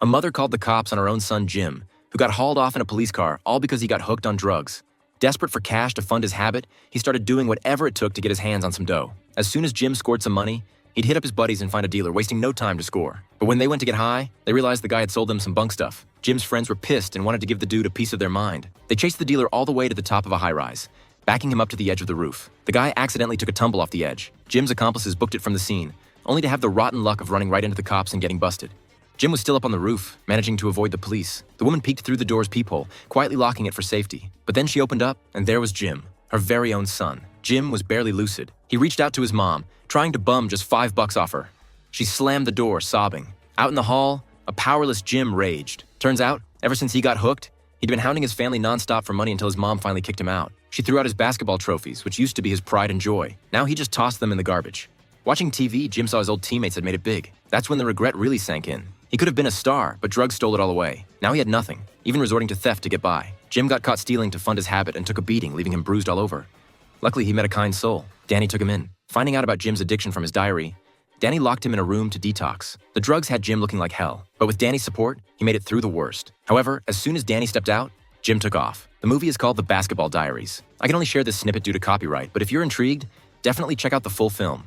A mother called the cops on her own son Jim, who got hauled off in a police car all because he got hooked on drugs. Desperate for cash to fund his habit, he started doing whatever it took to get his hands on some dough. As soon as Jim scored some money, he'd hit up his buddies and find a dealer, wasting no time to score. But when they went to get high, they realized the guy had sold them some bunk stuff. Jim's friends were pissed and wanted to give the dude a piece of their mind. They chased the dealer all the way to the top of a high-rise, backing him up to the edge of the roof. The guy accidentally took a tumble off the edge. Jim's accomplices booked it from the scene, only to have the rotten luck of running right into the cops and getting busted. Jim was still up on the roof, managing to avoid the police. The woman peeked through the door's peephole, quietly locking it for safety. But then she opened up, and there was Jim, her very own son. Jim was barely lucid. He reached out to his mom, trying to bum just $5 off her. She slammed the door, sobbing. Out in the hall, a powerless Jim raged. Turns out, ever since he got hooked, he'd been hounding his family nonstop for money until his mom finally kicked him out. She threw out his basketball trophies, which used to be his pride and joy. Now he just tossed them in the garbage. Watching TV, Jim saw his old teammates had made it big. That's when the regret really sank in. He could have been a star, but drugs stole it all away. Now he had nothing, even resorting to theft to get by. Jim got caught stealing to fund his habit and took a beating, leaving him bruised all over. Luckily, he met a kind soul. Danny took him in. Finding out about Jim's addiction from his diary, Danny locked him in a room to detox. The drugs had Jim looking like hell, but with Danny's support, he made it through the worst. However, as soon as Danny stepped out, Jim took off. The movie is called The Basketball Diaries. I can only share this snippet due to copyright, but if you're intrigued, definitely check out the full film.